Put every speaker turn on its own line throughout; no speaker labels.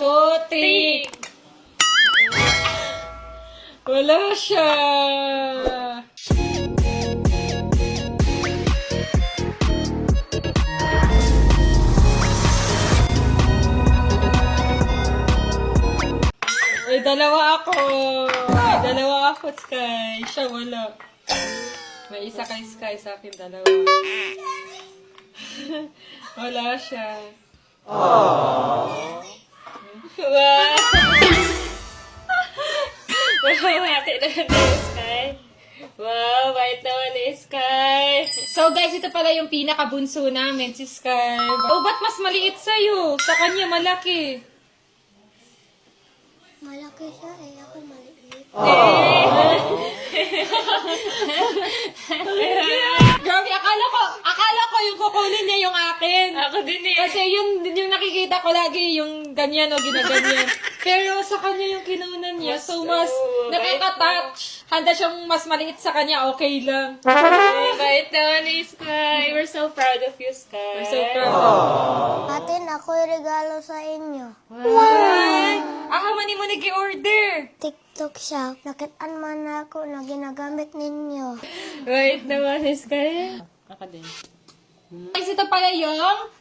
2, 3. Wala siya. May dalawa ako, Sky. Siya wala. May isa kay Sky, sa akin dalawa. Wala siya. Aww. Wow! Hati naman ni Sky. Wow, bait naman ni Sky. So guys, ito pala yung pinakabunso namin, si Sky. Oh, ba't mas maliit sa'yo? Sa kanya malaki.
Malaki siya eh, ako maliit.
Grabe, akala ko yung kukunin niya yung akin.
Ako din eh.
Kasi yung nakikita ko lagi, yung ganyan o ginaganyan. Pero sa kanya yung kinunan niya, so mas nakaka-touch. Handa siyang mas maliit sa kanya, okay lang.
Bait naman ni Sky. We're so proud of you, Sky.
I'm so proud.
Atin, ako yung regalo sa inyo.
Mani mo nag-order.
TikTok siya. Nakitaan man ako na ginagamit ninyo.
Bait naman ni Sky. Ako din.
Guys, ito pala yung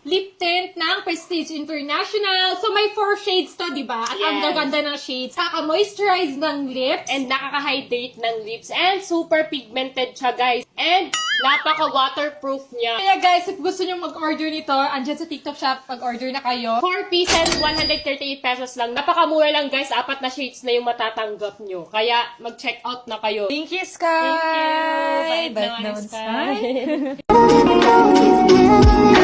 lip tint ng Prestige International. So, may 4 shades to, di ba? At ang
Yes.
gaganda ng shades. Kaka-moisturize ng lips.
And nakaka-hydrate ng lips. And super pigmented siya, guys. And napaka-waterproof niya.
Kaya guys, if gusto nyo mag-order nito, andyan sa TikTok shop, pag-order na kayo.
4 pieces, 138 pesos lang. Napakamura lang, guys. 4 na shades na yung matatanggap nyo. Kaya mag-check out na kayo.
Thank you, Sky!
Thank you. Bait naman, Sky.
Never know if you